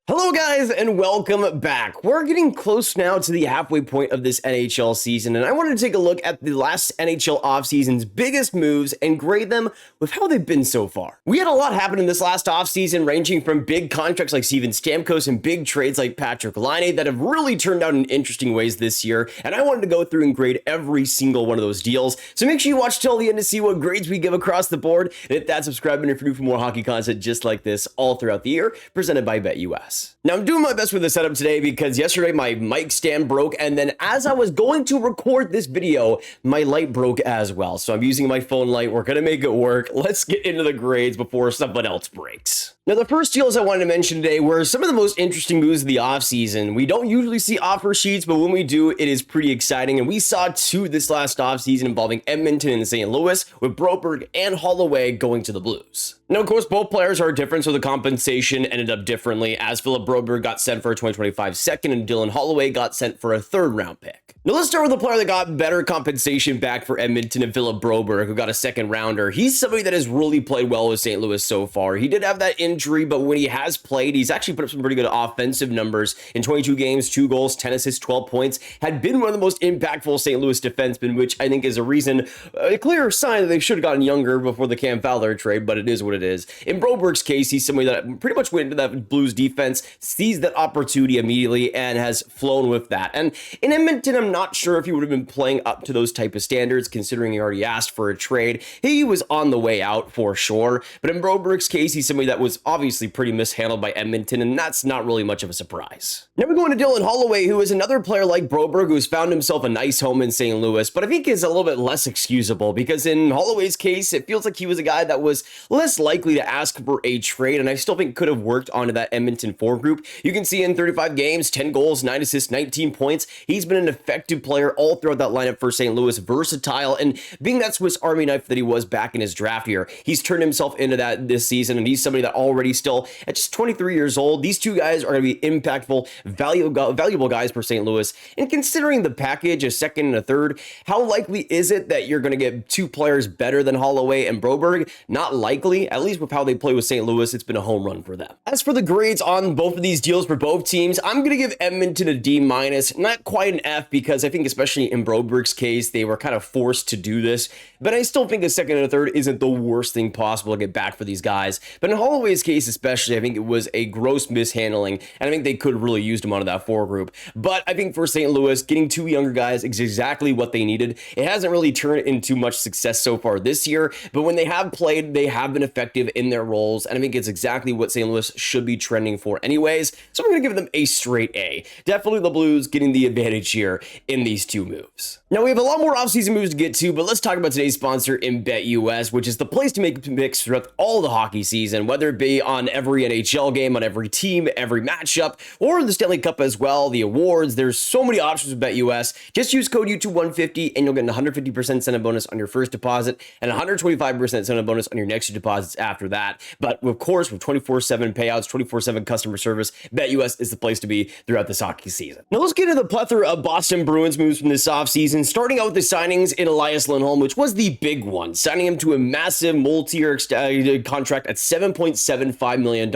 Hello guys and welcome back. We're getting close now to the halfway point of this NHL season, and I wanted to take a look at the last NHL offseason's biggest moves and grade them with how they've been so far. We had a lot happen in this last offseason, ranging from big contracts like Steven Stamkos and big trades like Patrik Laine that have really turned out in interesting ways this year, and I wanted to go through and grade every single one of those deals. So make sure you watch till the end to see what grades we give across the board, and hit that subscribe button if you're new for more hockey content just like this all throughout the year, presented by BetUS. Now, I'm doing my best with the setup today because yesterday my mic stand broke, and then as I was going to record this video, my light broke as well. So I'm using my phone light. We're going to make it work. Let's get into the grades before something else breaks. Now, the first deals I wanted to mention today were some of the most interesting moves of the offseason. We don't usually see offer sheets, but when we do, it is pretty exciting. And we saw two this last offseason involving Edmonton and St. Louis, with Broberg and Holloway going to the Blues. Now, of course, both players are different, so the compensation ended up differently, as Philip Broberg got sent for a 2025 second and Dylan Holloway got sent for a third-round pick. Now, let's start with the player that got better compensation back for Edmonton and Philip Broberg, who got a second-rounder. He's somebody that has really played well with St. Louis so far. He did have that injury, but when he has played, he's actually put up some pretty good offensive numbers. In 22 games, 2 goals, 10 assists, 12 points, had been one of the most impactful St. Louis defensemen, which I think is a reason, a clear sign that they should have gotten younger before the Cam Fowler trade, but it is what it is. In Broberg's case, he's somebody that pretty much went into that Blues defense, sees that opportunity immediately, and has flown with that. And in Edmonton, I'm not sure if he would have been playing up to those type of standards, considering he already asked for a trade. He was on the way out for sure, but in Broberg's case, he's somebody that was obviously pretty mishandled by Edmonton, and that's not really much of a surprise. Now we're going to Dylan Holloway, who is another player like Broberg who's found himself a nice home in St. Louis, but I think is a little bit less excusable, because in Holloway's case, it feels like he was a guy that was less likely to ask for a trade, and I still think could have worked onto that Edmonton foregroup. You can see in 35 games, 10 goals, 9 assists, 19 points. He's been an effective player all throughout that lineup for St. Louis, versatile, and being that Swiss Army knife that he was back in his draft year, he's turned himself into that this season, and he's somebody that already still, at just 23 years old, these two guys are going to be impactful, valuable guys for St. Louis. And considering the package, a second and a third, how likely is it that you're going to get two players better than Holloway and Broberg? Not likely, at least with how they play with St. Louis. It's been a home run for them. As for the grades on both of these deals for both teams, I'm going to give Edmonton a D-, not quite an F, because I think especially in Broberg's case, they were kind of forced to do this, but I still think a second and a third isn't the worst thing possible to get back for these guys. But in Holloway's case especially, I think it was a gross mishandling, and I think they could have really used him onto that foregroup. But I think for St. Louis, getting two younger guys is exactly what they needed. It hasn't really turned into much success so far this year, but when they have played, they have been effective in their roles, and I think it's exactly what St. Louis should be trending for anyways, so I'm going to give them a straight A. Definitely the Blues getting the advantage here in these two moves. Now, we have a lot more offseason moves to get to, but let's talk about today's sponsor in BetUS, which is the place to make picks throughout all the hockey season, whether it be on every NHL game, on every team, every matchup, or the Stanley Cup as well, the awards. There's so many options with BetUS. Just use code YouTube150 and you'll get a 150% sign-up bonus on your first deposit and 125% sign-up bonus on your next two deposits after that. But of course, with 24/7 payouts, 24/7 customer service, BetUS is the place to be throughout this hockey season. Now let's get into the plethora of Boston Bruins moves from this offseason, starting out with the signings in Elias Lindholm, which was the big one, signing him to a massive multi-year contract at $7.75 million.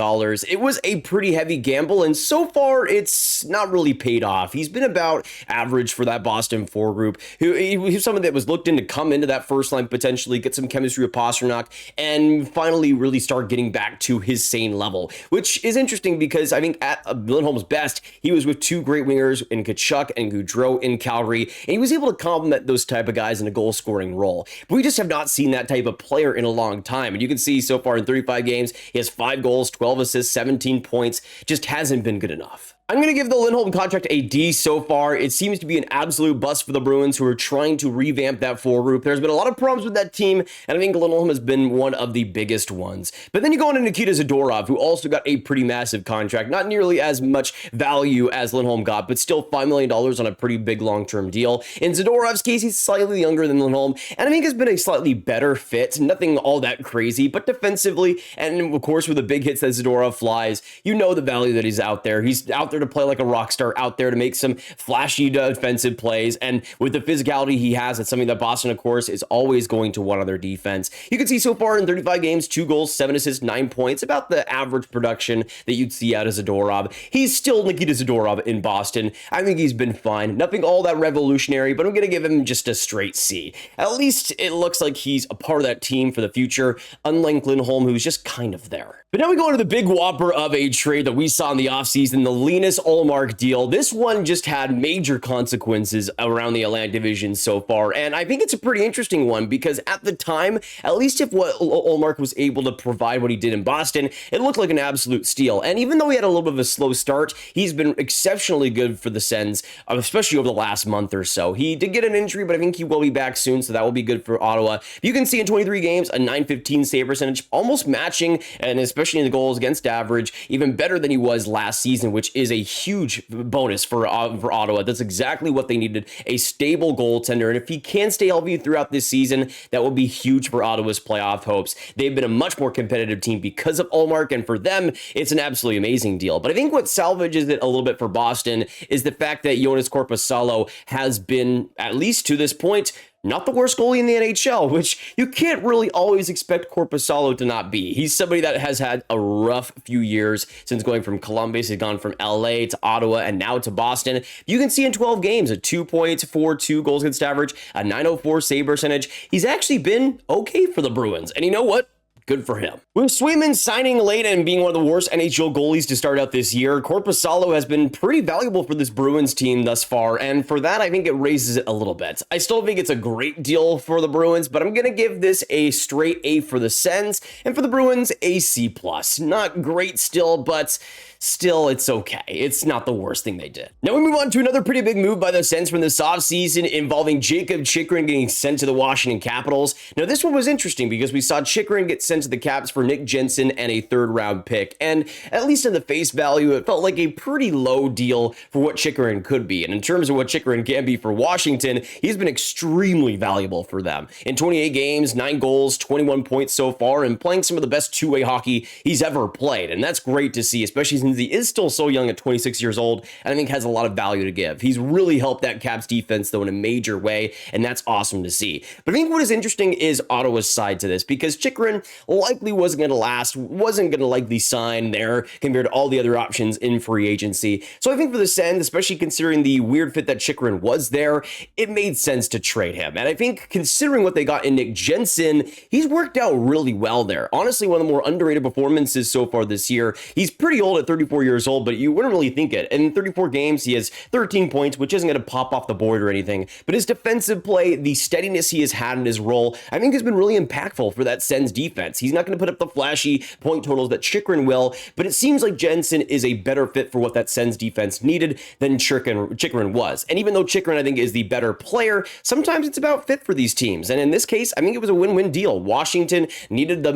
It was a pretty heavy gamble, and so far it's not really paid off. He's been about average for that Boston foregroup. He was someone that was looked in to come into that first line, potentially get some chemistry with Pastrnak, and finally really start getting back to his sane level, which is interesting because I think at Lindholm's best, he was with two great wingers in Tkachuk and Gaudreau in Calgary, and he was able to complement those type of guys in a goal-scoring role. But we just have not seen that type of player in a long time, and you can see so far in 35 games, he has 5 goals, 12 assists, 17 points, just hasn't been good enough. I'm going to give the Lindholm contract a D so far. It seems to be an absolute bust for the Bruins, who are trying to revamp that foregroup. There's been a lot of problems with that team, and I think Lindholm has been one of the biggest ones. But then you go on to Nikita Zadorov, who also got a pretty massive contract. Not nearly as much value as Lindholm got, but still $5 million on a pretty big long-term deal. In Zadorov's case, he's slightly younger than Lindholm, and I think has been a slightly better fit. Nothing all that crazy, but defensively, and of course with the big hits that Zadorov flies, you know the value that he's out there. He's out there to play like a rock star out there, to make some flashy defensive plays. And with the physicality he has, it's something that Boston, of course, is always going to want on their defense. You can see so far in 35 games, 2 goals, 7 assists, 9 points, about the average production that you'd see out of Zadorov. He's still Nikita Zadorov in Boston. I think he's been fine. Nothing all that revolutionary, but I'm going to give him just a straight C. At least it looks like he's a part of that team for the future, unlike Lindholm, who's just kind of there. But now we go into the big whopper of a trade that we saw in the offseason, the Linus Ullmark deal. This one just had major consequences around the Atlantic Division so far, and I think it's a pretty interesting one because at the time, at least if what Ullmark was able to provide what he did in Boston, it looked like an absolute steal. And even though he had a little bit of a slow start, he's been exceptionally good for the Sens, especially over the last month or so. He did get an injury, but I think he will be back soon, so that will be good for Ottawa. You can see in 23 games, a .915 save percentage, almost matching, and especially in the goals against average, even better than he was last season, which is a huge bonus for Ottawa. That's exactly what they needed, a stable goaltender. And if he can stay healthy throughout this season, that will be huge for Ottawa's playoff hopes. They've been a much more competitive team because of Ullmark, and for them, it's an absolutely amazing deal. But I think what salvages it a little bit for Boston is the fact that Joonas Korpisalo has been, at least to this point, not the worst goalie in the NHL, which you can't really always expect Korpisalo to not be. He's somebody that has had a rough few years since going from Columbus. He's gone from LA to Ottawa and now to Boston. You can see in 12 games, a 2.42 goals against average, a .904 save percentage. He's actually been okay for the Bruins. And you know what? Good for him. With Swayman signing late and being one of the worst NHL goalies to start out this year, Korpisalo has been pretty valuable for this Bruins team thus far, and for that, I think it raises it a little bit. I still think it's a great deal for the Bruins, but I'm going to give this a straight A for the Sens, and for the Bruins, a C+. Not great still, but still, it's okay. It's not the worst thing they did. Now we move on to another pretty big move by the Sens from this offseason involving Jakob Chychrun getting sent to the Washington Capitals. Now this one was interesting because we saw Chychrun get sent to the Caps for Nick Jensen and a third-round pick, and at least in the face value, it felt like a pretty low deal for what Chychrun could be. And in terms of what Chychrun can be for Washington, he's been extremely valuable for them. In 28 games, 9 goals, 21 points so far, and playing some of the best two-way hockey he's ever played. And that's great to see, especially since he is still so young at 26 years old, and I think has a lot of value to give. He's really helped that Caps defense, though, in a major way, and that's awesome to see. But I think what is interesting is Ottawa's side to this, because Chychrun likely wasn't going to last, wasn't going to likely sign there compared to all the other options in free agency. So I think for the Sens, especially considering the weird fit that Chychrun was there, it made sense to trade him. And I think considering what they got in Nick Jensen, he's worked out really well there. Honestly, one of the more underrated performances so far this year. He's pretty old at 34 years old, but you wouldn't really think it. And in 34 games, he has 13 points, which isn't going to pop off the board or anything. But his defensive play, the steadiness he has had in his role, I think has been really impactful for that Sens defense. He's not going to put up the flashy point totals that Chychrun will, but it seems like Jensen is a better fit for what that Sens defense needed than Chychrun was. And even though Chychrun, I think, is the better player, sometimes it's about fit for these teams. And in this case, I think it was a win-win deal. Washington needed the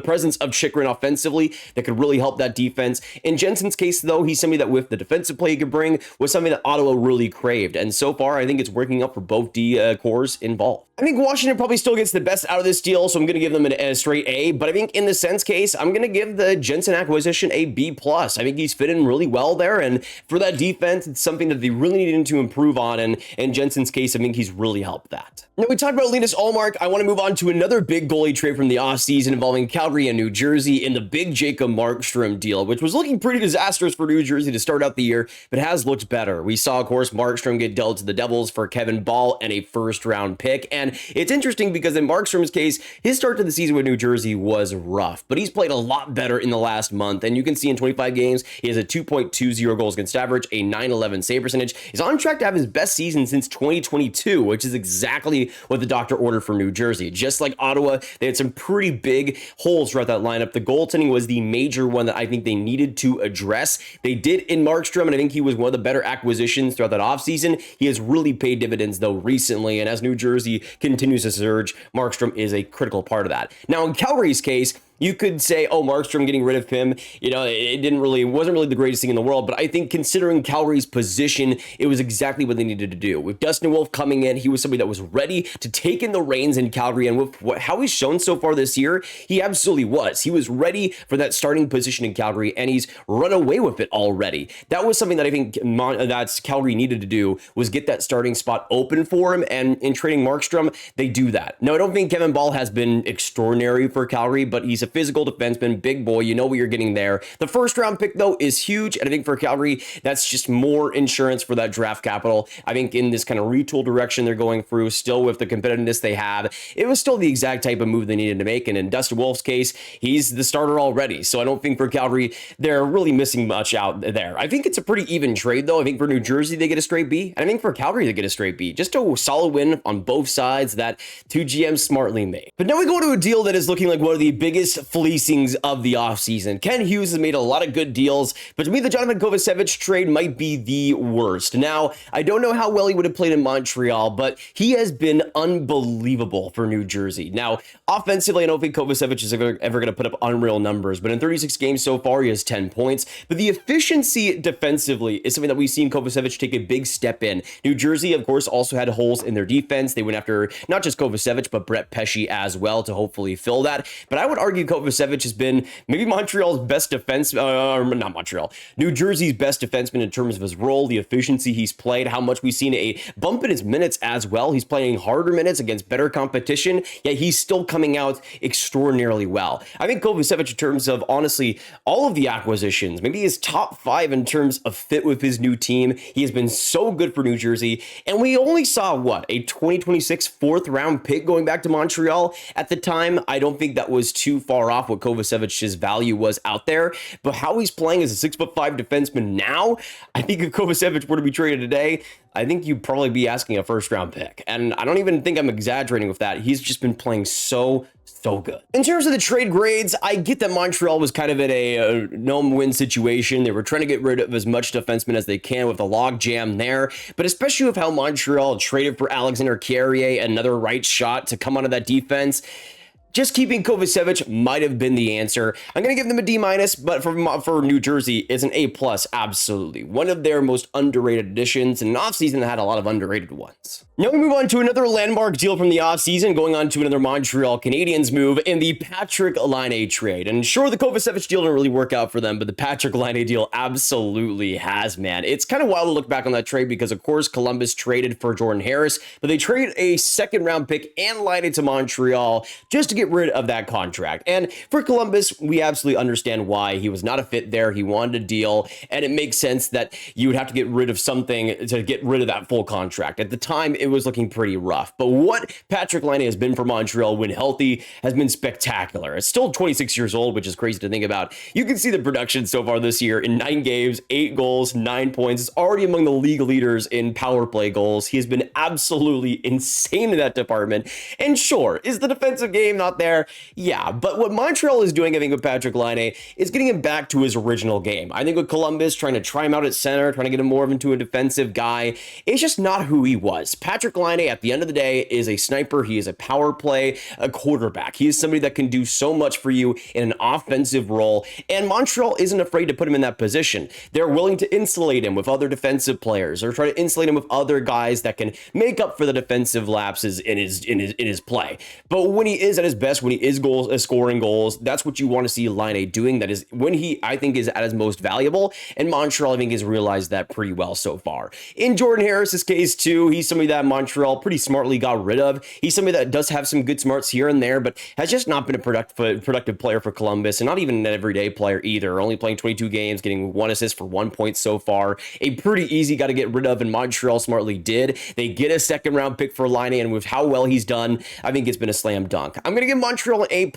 presence of Chychrun offensively that could really help that defense. In Jensen's case, though, he's somebody that with the defensive play he could bring was something that Ottawa really craved. And so far, I think it's working out for both cores involved. I think Washington probably still gets the best out of this deal, so I'm going to give them a straight A. But I think in the Sens case, I'm going to give the Jensen acquisition a B+. I think he's fit in really well there, and for that defense, it's something that they really needed to improve on, and in Jensen's case, I think he's really helped that. Now, we talked about Linus Ullmark. I want to move on to another big goalie trade from the offseason involving Calgary and New Jersey in the big Jacob Markstrom deal, which was looking pretty disastrous for New Jersey to start out the year, but has looked better. We saw, of course, Markstrom get dealt to the Devils for Kevin Ball and a first-round pick, and it's interesting because in Markstrom's case, his start to the season with New Jersey was rough, but he's played a lot better in the last month, and you can see in 25 games, he has a 2.20 goals against average, a 911 save percentage. He's on track to have his best season since 2022, which is exactly what the doctor ordered for New Jersey. Just like Ottawa, they had some pretty big holes throughout that lineup. The goaltending was the major one that I think they needed to address. They did in Markstrom, and I think he was one of the better acquisitions throughout that offseason. He has really paid dividends, though, recently, and as New Jersey continues to surge, Markstrom is a critical part of that. Now, in Calgary's case, You could say, oh, Markstrom getting rid of him, it wasn't really the greatest thing in the world, but I think considering Calgary's position, it was exactly what they needed to do. With Dustin Wolf coming in, he was somebody that was ready to take in the reins in Calgary, and with how he's shown so far this year, he absolutely was. He was ready for that starting position in Calgary, and he's run away with it already. That was something that I think that's Calgary needed to do, was get that starting spot open for him, and in trading Markstrom, they do that. Now, I don't think Kevin Ball has been extraordinary for Calgary, but he's a physical defenseman, big boy, you know what you're getting there. The first round pick, though, is huge, and I think for Calgary, that's just more insurance for that draft capital. I think in this kind of retool direction they're going through, still with the competitiveness they have, it was still the exact type of move they needed to make, and in Dustin Wolf's case, he's the starter already, so I don't think for Calgary, they're really missing much out there. I think it's a pretty even trade, though. I think for New Jersey, they get a straight B, and I think for Calgary, they get a straight B. Just a solid win on both sides that two GMs smartly made. But now we go to a deal that is looking like one of the biggest fleecings of the offseason. Ken Hughes has made a lot of good deals, but to me, the Jonathan Kovacevic trade might be the worst. Now, I don't know how well he would have played in Montreal, but he has been unbelievable for New Jersey. Now, offensively, I don't think Kovacevic is ever going to put up unreal numbers, but in 36 games so far, he has 10 points. But the efficiency defensively is something that we've seen Kovacevic take a big step in. New Jersey, of course, also had holes in their defense. They went after not just Kovacevic, but Brett Pesce as well to hopefully fill that. But I would argue Kovacevic has been maybe Montreal's best not Montreal, New Jersey's best defenseman in terms of his role, the efficiency he's played, how much we've seen a bump in his minutes as well. He's playing harder minutes against better competition, yet he's still coming out extraordinarily well. I think Kovacevic, in terms of, honestly, all of the acquisitions, maybe his top 5 in terms of fit with his new team. He has been so good for New Jersey, and we only saw, a 2026 4th round pick going back to Montreal at the time. I don't think that was too far off what Kovacevic's value was out there, but how he's playing as a 6'5" defenseman now, I think if Kovacevic were to be traded today, I think you'd probably be asking a first round pick. And I don't even think I'm exaggerating with that. He's just been playing so good. In terms of the trade grades, I get that Montreal was kind of in a no-win situation. They were trying to get rid of as much defensemen as they can with the log jam there, but especially with how Montreal traded for Alexander Carrier, another right shot to come out of that defense. Just keeping Kovacevic might have been the answer. I'm going to give them a D-, but for New Jersey, it's an A+, absolutely. One of their most underrated additions in an offseason that had a lot of underrated ones. Now we move on to another landmark deal from the offseason, going on to another Montreal Canadiens move in the Patrik Laine trade. And sure, the Kovacevic deal didn't really work out for them, but the Patrik Laine deal absolutely has, man. It's kind of wild to look back on that trade because, of course, Columbus traded for Jordan Harris, but they traded a second-round pick and Laine to Montreal just to get rid of that contract. And for Columbus, we absolutely understand why. He was not a fit there. He wanted a deal, and it makes sense that you would have to get rid of something to get rid of that full contract. At the time, it was looking pretty rough. But what Patrik Laine has been for Montreal when healthy has been spectacular. It's still 26 years old, which is crazy to think about. You can see the production so far this year in 9 games, 8 goals, 9 points. It's already among the league leaders in power play goals. He has been absolutely insane in that department. And sure, is the defensive game not there? Yeah, but what Montreal is doing, I think, with Patrik Laine is getting him back to his original game. I think with Columbus trying to try him out at center, trying to get him more into a defensive guy, it's just not who he was. Patrik Laine, at the end of the day, is a sniper. He is a power play, a quarterback. He is somebody that can do so much for you in an offensive role, and Montreal isn't afraid to put him in that position. They're willing to insulate him with other defensive players or try to insulate him with other guys that can make up for the defensive lapses in his play. But when he is at his best, when he is scoring goals, that's what you want to see Laine doing. That is when he, I think, is at his most valuable, and Montreal, I think, has realized that pretty well so far. In Jordan Harris's case, too, he's somebody that Montreal pretty smartly got rid of. He's somebody that does have some good smarts here and there, but has just not been a productive player for Columbus, and not even an everyday player either. Only playing 22 games, getting 1 assist for 1 point so far. A pretty easy guy to get rid of, and Montreal smartly did. They get a second-round pick for Laine, and with how well he's done, I think it's been a slam dunk. I'm going to give Montreal an A+,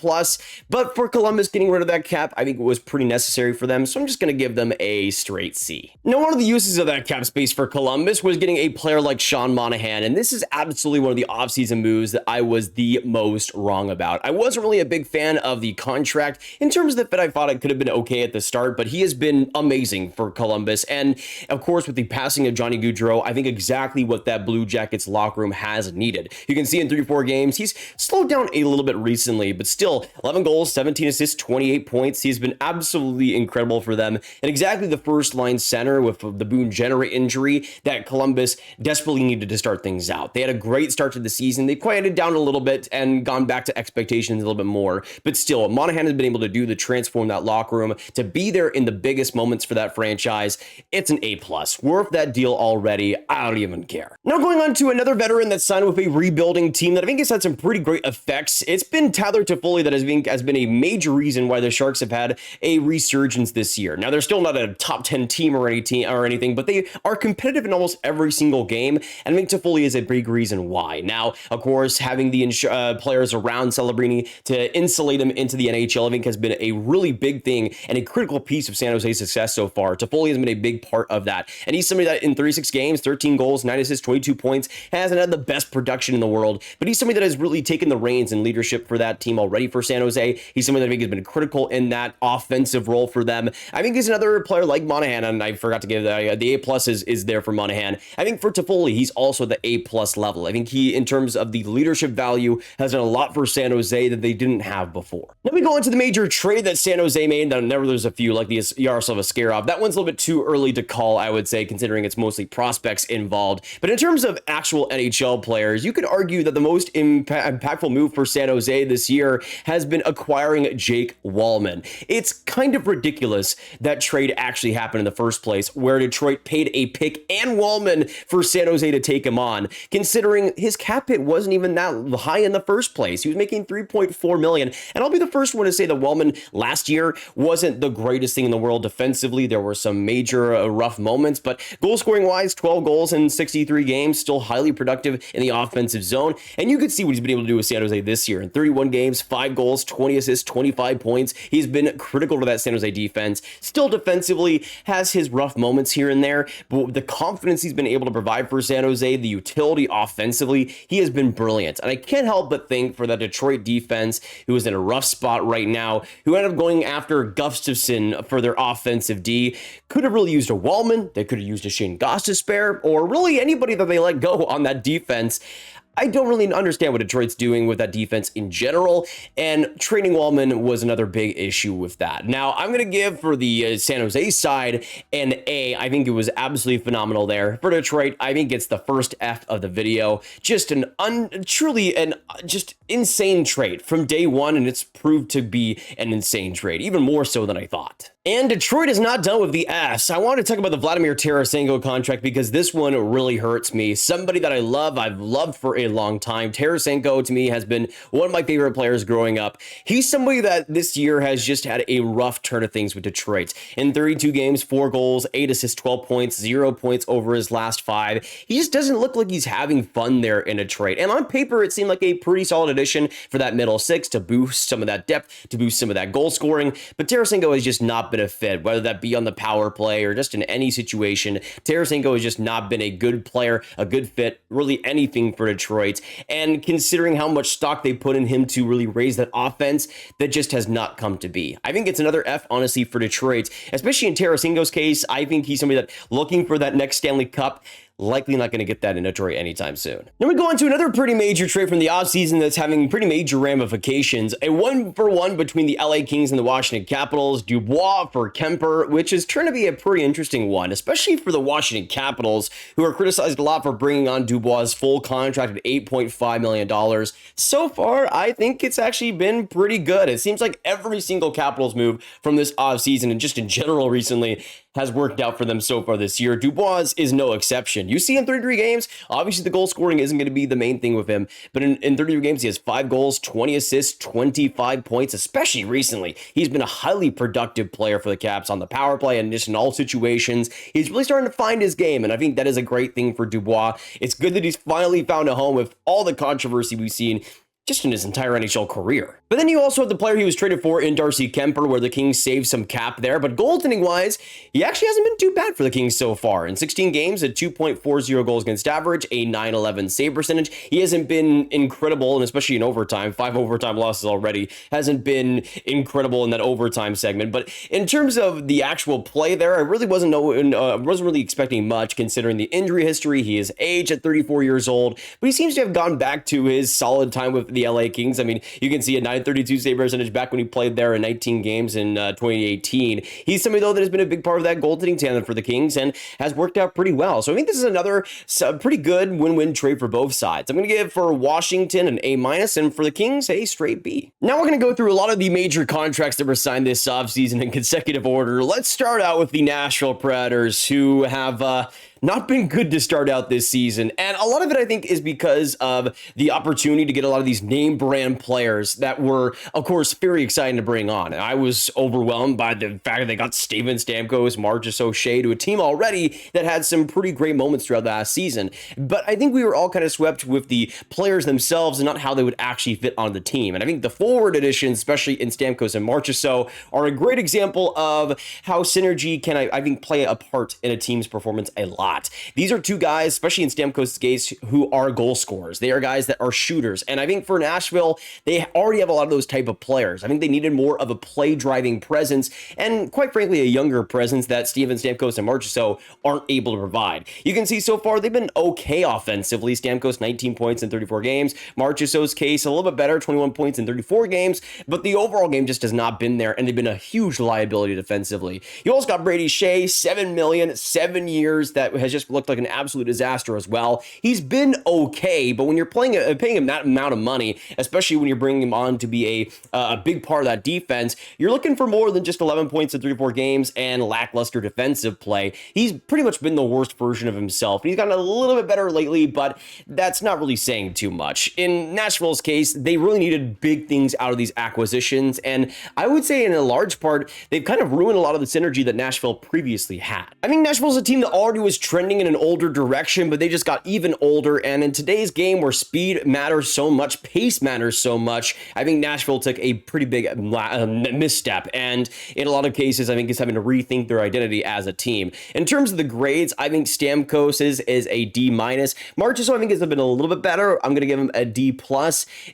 but for Columbus getting rid of that cap, I think it was pretty necessary for them, so I'm just going to give them a straight C. Now, one of the uses of that cap space for Columbus was getting a player like Shawn Monahan, and this is absolutely one of the offseason moves that I was the most wrong about. I wasn't really a big fan of the contract. In terms of the fit, I thought it could have been okay at the start, but he has been amazing for Columbus, and of course, with the passing of Johnny Gaudreau, I think exactly what that Blue Jackets locker room has needed. You can see in 3-4 games, he's slowed down a little bit recently, but still 11 goals, 17 assists, 28 points. He's been absolutely incredible for them, and exactly the first line center with the Boone Jenner injury that Columbus desperately needed to start things out. They had a great start to the season. They quieted down a little bit and gone back to expectations a little bit more, but still, Monahan has been able to do the transform that locker room to be there in the biggest moments for that franchise. It's an A+. Worth that deal already. I don't even care. Now going on to another veteran that's signed with a rebuilding team that I think has had some pretty great effects. It's been Tyler Toffoli that has been a major reason why the Sharks have had a resurgence this year. Now they're still not a top 10 team or anything, but they are competitive in almost every single game, and I think Toffoli is a big reason why. Now, of course, having the players around Celebrini to insulate him into the NHL, I think has been a really big thing and a critical piece of San Jose's success so far. Toffoli has been a big part of that, and he's somebody that in 36 games, 13 goals, 9 assists, 22 points, hasn't had the best production in the world, but he's somebody that has really taken the reins and leadership for that team already for San Jose. He's somebody that I think has been critical in that offensive role for them. I think he's another player like Monahan, and I forgot to give the A+ is there for Monahan. I think for Toffoli, he's also the A+ level. I think he, in terms of the leadership value, has done a lot for San Jose that they didn't have before. Then we go into the major trade that San Jose made. There's a few, like the Yaroslav Askarov. That one's a little bit too early to call, I would say, considering it's mostly prospects involved. But in terms of actual NHL players, you could argue that the most impactful move for San Jose this year has been acquiring Jake Walman. It's kind of ridiculous that trade actually happened in the first place, where Detroit paid a pick and Walman for San Jose to take him on, considering his cap hit wasn't even that high in the first place. He was making $3.4 million, and I'll be the first one to say that Walman last year wasn't the greatest thing in the world defensively. There were some major rough moments, but goal scoring wise, 12 goals in 63 games, still highly productive in the offensive zone, and you could see what he's been able to do with San Jose this year. In 31 games, 5 goals, 20 assists, 25 points. He's been critical to that San Jose defense. Still defensively has his rough moments here and there, but the confidence he's been able to provide for San Jose, the utility offensively, he has been brilliant. And I can't help but think for that Detroit defense, who is in a rough spot right now, who ended up going after Gustafsson for their offensive D, could have really used a Walman, they could have used a Shane Gostisbehere, or really anybody that they let go on that defense. I don't really understand what Detroit's doing with that defense in general, and trading Walman was another big issue with that. Now, I'm going to give for the San Jose side an A. I think it was absolutely phenomenal there. For Detroit, I think it's the first F of the video. Just truly an just insane trade from day one, and it's proved to be an insane trade, even more so than I thought. And Detroit is not done with the S. I want to talk about the Vladimir Tarasenko contract because this one really hurts me. Somebody that I've loved for a long time. Tarasenko, to me, has been one of my favorite players growing up. He's somebody that this year has just had a rough turn of things with Detroit. In 32 games, 4 goals, 8 assists, 12 points, 0 points over his last 5. He just doesn't look like he's having fun there in Detroit. And on paper, it seemed like a pretty solid addition for that middle six to boost some of that depth, to boost some of that goal scoring. But Tarasenko has just not been a fit, whether that be on the power play or just in any situation. Tarasenko has just not been a good player, a good fit, really anything for Detroit. And considering how much stock they put in him to really raise that offense, that just has not come to be. I think it's another F, honestly, for Detroit, especially in Tarasenko's case. I think he's somebody that looking for that next Stanley Cup, likely not going to get that in Detroit anytime soon. Then we go on to another pretty major trade from the offseason that's having pretty major ramifications. A 1-for-1 between the LA Kings and the Washington Capitals. Dubois for Kuemper, which is turned to be a pretty interesting one, especially for the Washington Capitals, who are criticized a lot for bringing on Dubois' full contract at $8.5 million. So far, I think it's actually been pretty good. It seems like every single Capitals move from this offseason and just in general recently has worked out for them so far this year. Dubois is no exception. You see in 33 games, obviously the goal scoring isn't going to be the main thing with him, but in 33 games, he has 5 goals, 20 assists, 25 points, especially recently. He's been a highly productive player for the Caps on the power play and just in all situations. He's really starting to find his game, and I think that is a great thing for Dubois. It's good that he's finally found a home with all the controversy we've seen just in his entire NHL career. But then you also have the player he was traded for in Darcy Kuemper, where the Kings saved some cap there. But goaltending-wise, he actually hasn't been too bad for the Kings so far. In 16 games, a 2.40 goals against average, a .911 save percentage. He hasn't been incredible, and especially in overtime, 5 overtime losses already, hasn't been incredible in that overtime segment. But in terms of the actual play there, I really wasn't really expecting much considering the injury history. He is age at 34 years old, but he seems to have gone back to his solid time with the LA Kings. I mean, you can see a 932 save percentage back when he played there in 19 games in 2018. He's somebody, though, that has been a big part of that goaltending tandem for the Kings and has worked out pretty well. So I think this is another pretty good win-win trade for both sides. I'm going to give for Washington an A-, and for the Kings, a straight B. Now we're going to go through a lot of the major contracts that were signed this offseason in consecutive order. Let's start out with the Nashville Predators, who have not been good to start out this season. And a lot of it, I think, is because of the opportunity to get a lot of these name brand players that were, of course, very exciting to bring on. And I was overwhelmed by the fact that they got Steven Stamkos, Marcus O'Shea to a team already that had some pretty great moments throughout the last season. But I think we were all kind of swept with the players themselves and not how they would actually fit on the team. And I think the forward additions, especially in Stamkos and Marchessault, are a great example of how synergy can, I think, play a part in a team's performance a lot. These are two guys, especially in Stamkos' case, who are goal scorers. They are guys that are shooters. And I think for Nashville, they already have a lot of those type of players. I think they needed more of a play-driving presence and, quite frankly, a younger presence that Steven Stamkos and Marchessault aren't able to provide. You can see so far they've been okay offensively. Stamkos, 19 points in 34 games. Marchessault's case, a little bit better, 21 points in 34 games. But the overall game just has not been there, and they've been a huge liability defensively. You also got Brady Shea, $7 million, 7 years, that has just looked like an absolute disaster as well. He's been okay, but when you're paying him that amount of money, especially when you're bringing him on to be a big part of that defense, you're looking for more than just 11 points in 34 games and lackluster defensive play. He's pretty much been the worst version of himself. He's gotten a little bit better lately, but that's not really saying too much. In Nashville's case, they really needed big things out of these acquisitions, and I would say in a large part, they've kind of ruined a lot of the synergy that Nashville previously had. I think Nashville's a team that already was trending in an older direction, but they just got even older. And in today's game where speed matters so much, pace matters so much, I think Nashville took a pretty big misstep. And in a lot of cases, I think is having to rethink their identity as a team. In terms of the grades, I think Stamkos is a D-. Marchessault, I think, has been a little bit better. I'm going to give him a D+.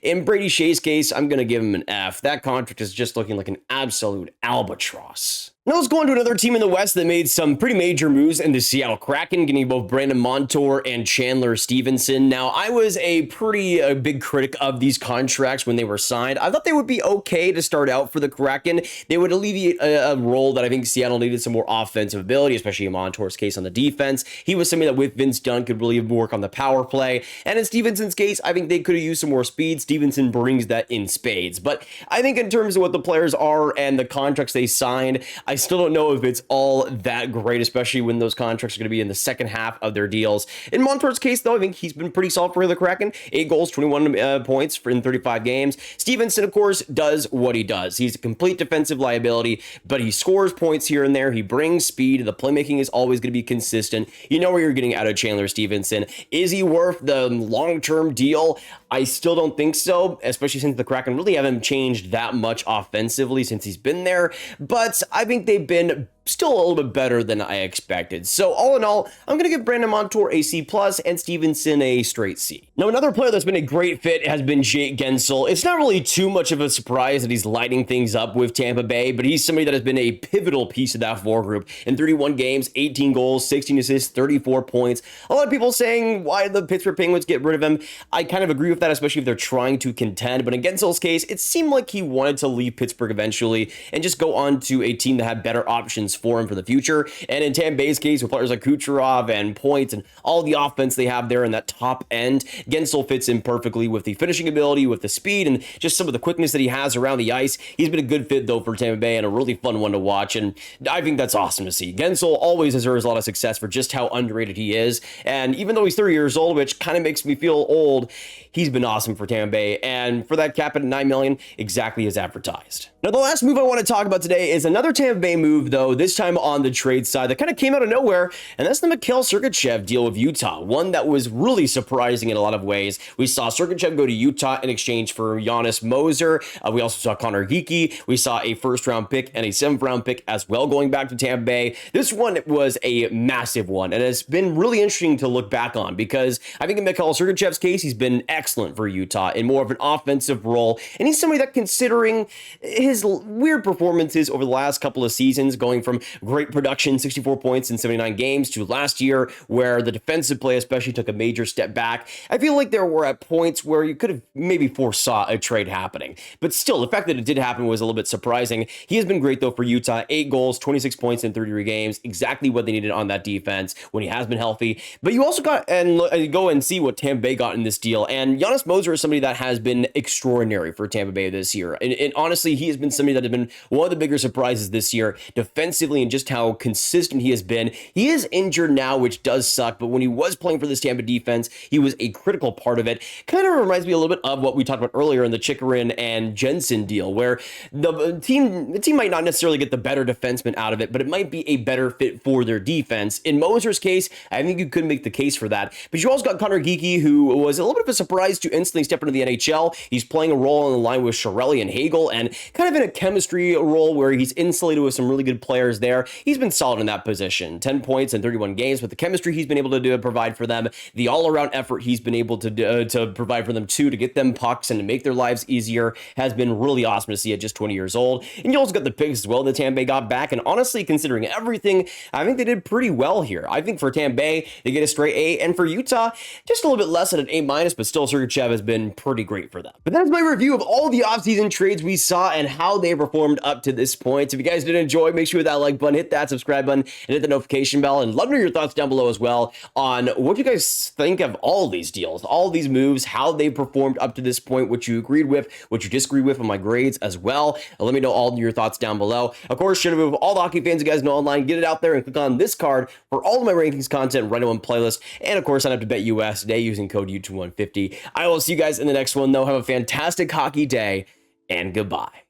In Brady Shea's case, I'm going to give him an F. That contract is just looking like an absolute albatross. Now let's go on to another team in the West that made some pretty major moves in the Seattle Kraken, getting both Brandon Montour and Chandler Stevenson. Now, I was a pretty big critic of these contracts when they were signed. I thought they would be okay to start out for the Kraken. They would alleviate a role that I think Seattle needed some more offensive ability, especially in Montour's case on the defense. He was somebody that with Vince Dunn could really work on the power play. And in Stevenson's case, I think they could have used some more speed. Stevenson brings that in spades. But I think in terms of what the players are and the contracts they signed, I still don't know if it's all that great, especially when those contracts are going to be in the second half of their deals. In Montour's case, though, I think he's been pretty solid for the Kraken. 8 goals, 21 points in 35 games. Stevenson, of course, does what he does. He's a complete defensive liability, but he scores points here and there. He brings speed. The playmaking is always going to be consistent. You know what you're getting out of Chandler Stevenson. Is he worth the long-term deal? I still don't think so, especially since the Kraken really haven't changed that much offensively since he's been there. But I think they've been still a little bit better than I expected. So all in all, I'm going to give Brandon Montour a C+ and Stevenson a straight C. Now, another player that's been a great fit has been Jake Guentzel. It's not really too much of a surprise that he's lighting things up with Tampa Bay, but he's somebody that has been a pivotal piece of that forward group. In 31 games, 18 goals, 16 assists, 34 points. A lot of people saying, why did the Pittsburgh Penguins get rid of him? I kind of agree with that, especially if they're trying to contend. But in Guentzel's case, it seemed like he wanted to leave Pittsburgh eventually and just go on to a team that had better options for him for the future. And in Tampa Bay's case, with players like Kucherov and Points and all the offense they have there in that top end, Guentzel fits in perfectly with the finishing ability, with the speed, and just some of the quickness that he has around the ice. He's been a good fit, though, for Tampa Bay and a really fun one to watch, and I think that's awesome to see. Guentzel always deserves a lot of success for just how underrated he is, and even though he's 30 years old, which kind of makes me feel old, he's been awesome for Tampa Bay, and for that cap at $9 million, exactly as advertised. Now, the last move I want to talk about today is another Tampa Bay move, though, this time on the trade side that kind of came out of nowhere, and that's the Mikhail Sergachev deal with Utah, one that was really surprising in a lot of ways. We saw Sergachev go to Utah in exchange for Giannis Moser. We also saw Connor Geekie. We saw a first-round pick and a seventh-round pick as well going back to Tampa Bay. This one was a massive one, and it's been really interesting to look back on because I think in Mikhail Sergachev's case, he's been excellent for Utah in more of an offensive role, and he's somebody that, considering his weird performances over the last couple of seasons, going from from great production, 64 points in 79 games, to last year where the defensive play especially took a major step back. I feel like there were at points where you could have maybe foresaw a trade happening. But still, the fact that it did happen was a little bit surprising. He has been great, though, for Utah. 8 goals, 26 points in 33 games, exactly what they needed on that defense when he has been healthy. But you also got, and go and see what Tampa Bay got in this deal. And Jonas Moser is somebody that has been extraordinary for Tampa Bay this year. And honestly, he has been somebody that has been one of the bigger surprises this year defensively, and just how consistent he has been. He is injured now, which does suck, but when he was playing for this Tampa defense, he was a critical part of it. Kind of reminds me a little bit of what we talked about earlier in the Chikrin and Jensen deal, where the team might not necessarily get the better defenseman out of it, but it might be a better fit for their defense. In Moser's case, I think you could make the case for that. But you also got Connor Geekie, who was a little bit of a surprise to instantly step into the NHL. He's playing a role on the line with Chiarelli and Hagel, and kind of in a chemistry role where he's insulated with some really good players there. He's been solid in that position. 10 points in 31 games, but the chemistry he's been able to do provide for them, the all-around effort he's been able to provide for them too, to get them pucks and to make their lives easier, has been really awesome to see at just 20 years old. And you also got the picks as well that Tampa Bay got back, and honestly, considering everything, I think they did pretty well here. I think for Tampa Bay, they get a straight A, and for Utah, just a little bit less at an A-, but still Sergachev has been pretty great for them. But that's my review of all the offseason trades we saw and how they performed up to this point. If you guys did enjoy, make sure that like button, hit that subscribe button, and hit the notification bell, and let me know your thoughts down below as well on what you guys think of all these deals, all these moves, how they performed up to this point, what you agreed with, what you disagreed with on my grades as well. And let me know all your thoughts down below. Of course, should have all the hockey fans you guys know online, get it out there and click on this card for all of my rankings content right in one playlist. And of course, sign up to BetUS today using code YouTube150. I will see you guys in the next one, though. Have a fantastic hockey day, and goodbye.